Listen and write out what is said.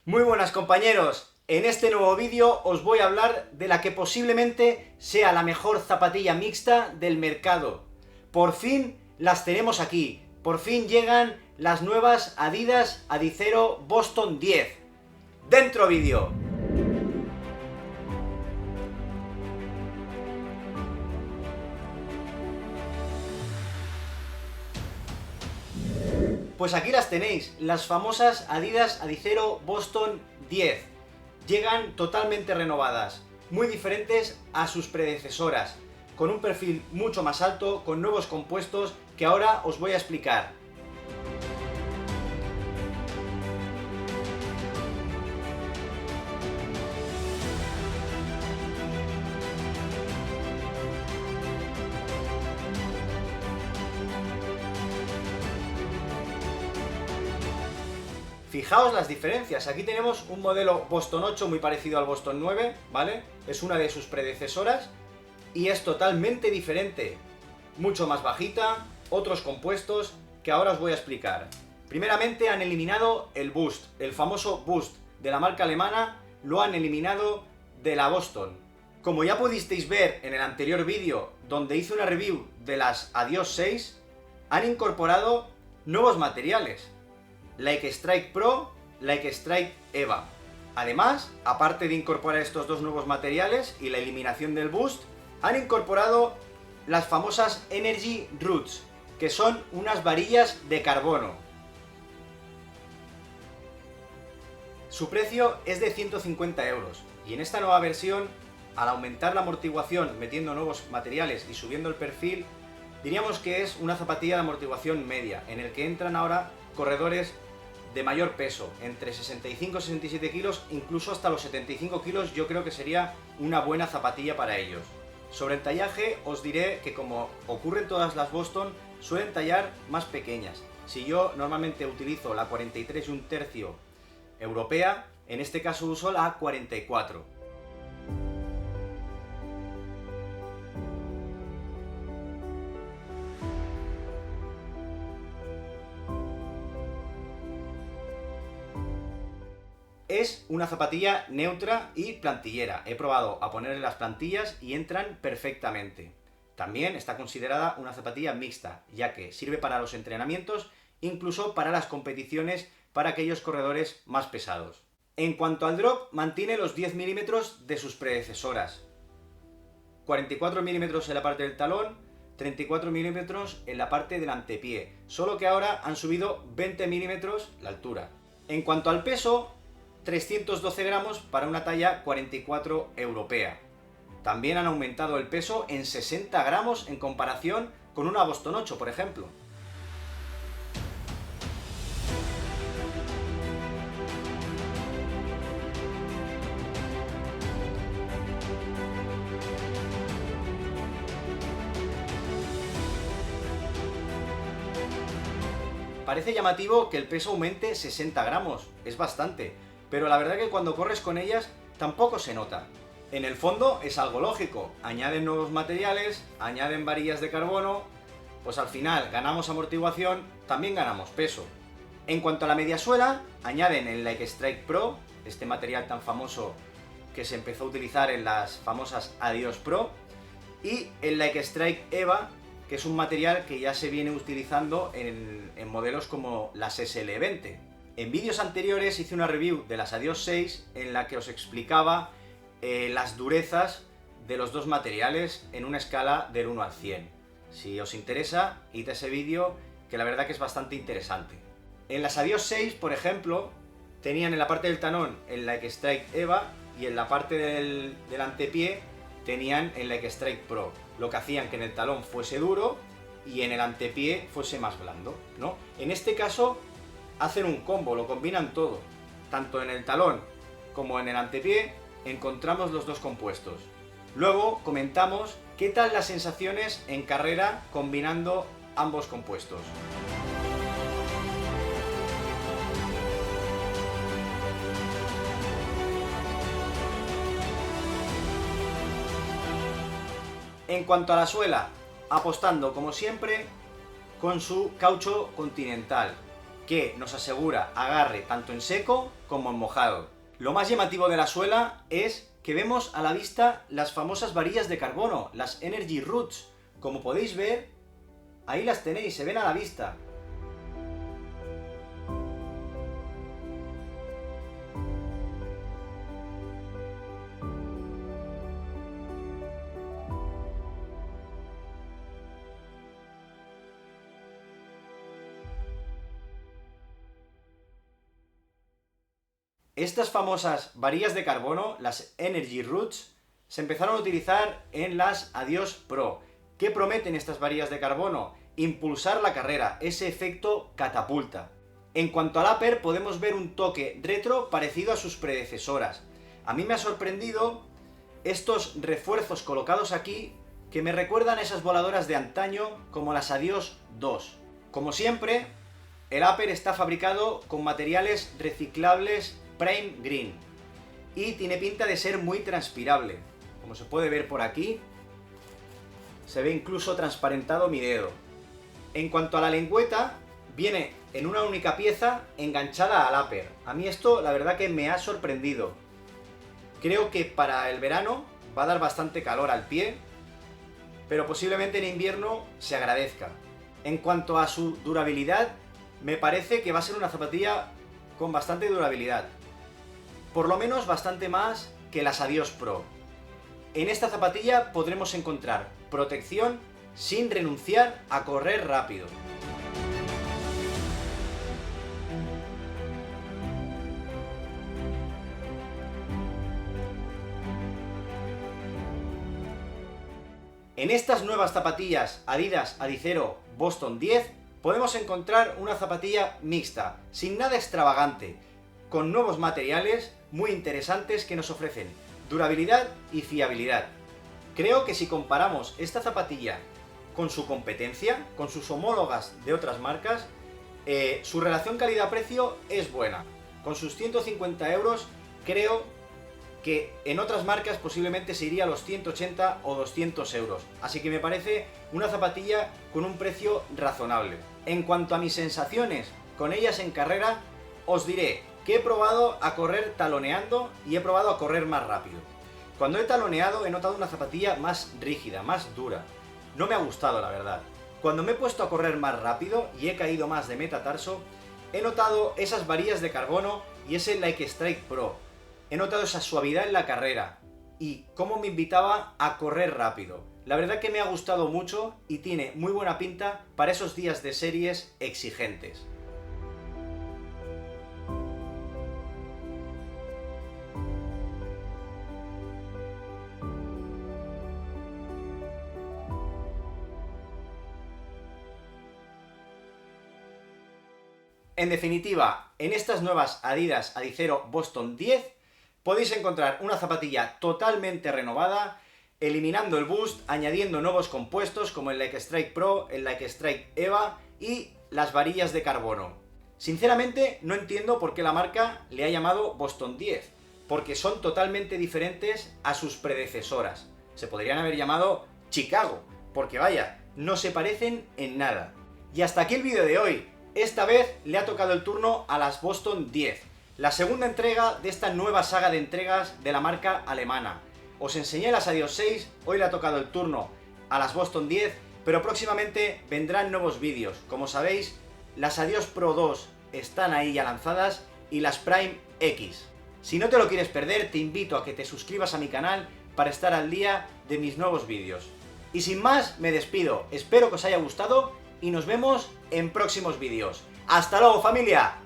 Muy buenas compañeros, en este nuevo vídeo os voy a hablar de la que posiblemente sea la mejor zapatilla mixta del mercado. Por fin las tenemos aquí, por fin llegan las nuevas Adidas Adizero Boston 10. ¡Dentro vídeo! Pues aquí las tenéis, las famosas Adidas Adizero Boston 10. Llegan totalmente renovadas, muy diferentes a sus predecesoras, con un perfil mucho más alto, con nuevos compuestos que ahora os voy a explicar. Fijaos las diferencias, aquí tenemos un modelo Boston 8 muy parecido al Boston 9, ¿vale? Es una de sus predecesoras y es totalmente diferente, mucho más bajita, otros compuestos que ahora os voy a explicar. Primeramente han eliminado el Boost, el famoso Boost de la marca alemana, lo han eliminado de la Boston. Como ya pudisteis ver en el anterior vídeo donde hice una review de las Adios 6, han incorporado nuevos materiales. Like Strike Pro, Like Strike EVA. Además, aparte de incorporar estos dos nuevos materiales y la eliminación del Boost, han incorporado las famosas Energy Roots, que son unas varillas de carbono. Su precio es de 150 euros y en esta nueva versión, al aumentar la amortiguación metiendo nuevos materiales y subiendo el perfil, diríamos que es una zapatilla de amortiguación media, en el que entran ahora corredores de mayor peso, entre 65 y 67 kilos, incluso hasta los 75 kilos yo creo que sería una buena zapatilla para ellos. Sobre el tallaje os diré que, como ocurre en todas las Boston, suelen tallar más pequeñas. Si yo normalmente utilizo la 43 1/3 europea, en este caso uso la 44. Es una zapatilla neutra y plantillera. He probado a ponerle las plantillas y entran perfectamente. También está considerada una zapatilla mixta, ya que sirve para los entrenamientos, incluso para las competiciones para aquellos corredores más pesados. En cuanto al drop, mantiene los 10 milímetros de sus predecesoras. 44 milímetros en la parte del talón, 34 milímetros en la parte del antepié, solo que ahora han subido 20 milímetros la altura. En cuanto al peso, 312 gramos para una talla 44 europea. También han aumentado el peso en 60 gramos en comparación con una Boston 8, por ejemplo. Parece llamativo que el peso aumente 60 gramos, es bastante, pero la verdad que cuando corres con ellas tampoco se nota. En el fondo es algo lógico, añaden nuevos materiales, añaden varillas de carbono, pues al final ganamos amortiguación, también ganamos peso. En cuanto a la mediasuela, añaden el Like Strike Pro, este material tan famoso que se empezó a utilizar en las famosas Adios Pro, y el Like Strike EVA, que es un material que ya se viene utilizando en modelos como las SL20. En vídeos anteriores hice una review de las Adios 6 en la que os explicaba las durezas de los dos materiales en una escala del 1 al 100. Si os interesa, id a ese vídeo, que la verdad que es bastante interesante. En las Adios 6, por ejemplo, tenían en la parte del talón el Like Strike EVA y en la parte del antepié tenían el Like Strike Pro, lo que hacían que en el talón fuese duro y en el antepié fuese más blando, ¿no? En este caso hacen un combo, lo combinan todo. Tanto en el talón como en el antepié encontramos los dos compuestos. Luego comentamos qué tal las sensaciones en carrera combinando ambos compuestos. En cuanto a la suela, apostando como siempre con su caucho Continental. que nos asegura agarre tanto en seco como en mojado. Lo más llamativo de la suela es que vemos a la vista las famosas varillas de carbono, las Energy Roots. Como podéis ver, ahí las tenéis, se ven a la vista. Estas famosas varillas de carbono, las Energy Roots, se empezaron a utilizar en las Adios Pro. ¿Qué prometen estas varillas de carbono? Impulsar la carrera, ese efecto catapulta. En cuanto al upper, podemos ver un toque retro parecido a sus predecesoras. A mí me ha sorprendido estos refuerzos colocados aquí que me recuerdan a esas voladoras de antaño como las Adios 2. Como siempre, el upper está fabricado con materiales reciclables Prime Green y tiene pinta de ser muy transpirable. Como se puede ver por aquí, se ve incluso transparentado mi dedo. En cuanto a la lengüeta, viene en una única pieza enganchada al upper. A mí esto la verdad que me ha sorprendido. Creo que para el verano va a dar bastante calor al pie, pero posiblemente en invierno se agradezca. En cuanto a su durabilidad, me parece que va a ser una zapatilla con bastante durabilidad. Por lo menos bastante más que las Adios Pro. En esta zapatilla podremos encontrar protección sin renunciar a correr rápido. En estas nuevas zapatillas Adidas Adizero Boston 10 podemos encontrar una zapatilla mixta, sin nada extravagante, con nuevos materiales muy interesantes que nos ofrecen durabilidad y fiabilidad. Creo que si comparamos esta zapatilla con su competencia, con sus homólogas de otras marcas, su relación calidad-precio es buena. Con sus 150 euros creo que en otras marcas posiblemente se iría a los 180 o 200 euros. Así que me parece una zapatilla con un precio razonable. En cuanto a mis sensaciones con ellas en carrera, os diré que he probado a correr taloneando y he probado a correr más rápido. Cuando he taloneado he notado una zapatilla más rígida, más dura. No me ha gustado, la verdad. Cuando me he puesto a correr más rápido y he caído más de metatarso, he notado esas varillas de carbono y ese Like Strike Pro. He notado esa suavidad en la carrera y cómo me invitaba a correr rápido. La verdad que me ha gustado mucho y tiene muy buena pinta para esos días de series exigentes. En definitiva, en estas nuevas Adidas Adizero Boston 10 podéis encontrar una zapatilla totalmente renovada, eliminando el boost, añadiendo nuevos compuestos como el Like Strike Pro, el Like Strike EVA y las varillas de carbono. Sinceramente no entiendo por qué la marca le ha llamado Boston 10, porque son totalmente diferentes a sus predecesoras. Se podrían haber llamado Chicago, porque vaya, no se parecen en nada. Y hasta aquí el vídeo de hoy. Esta vez le ha tocado el turno a las Boston 10, la segunda entrega de esta nueva saga de entregas de la marca alemana. Os enseñé las Adios 6, hoy le ha tocado el turno a las Boston 10, pero próximamente vendrán nuevos vídeos. Como sabéis, las Adios Pro 2 están ahí ya lanzadas y las Prime X. Si no te lo quieres perder, te invito a que te suscribas a mi canal para estar al día de mis nuevos vídeos. Y sin más, me despido. Espero que os haya gustado y nos vemos en próximos vídeos. ¡Hasta luego, familia!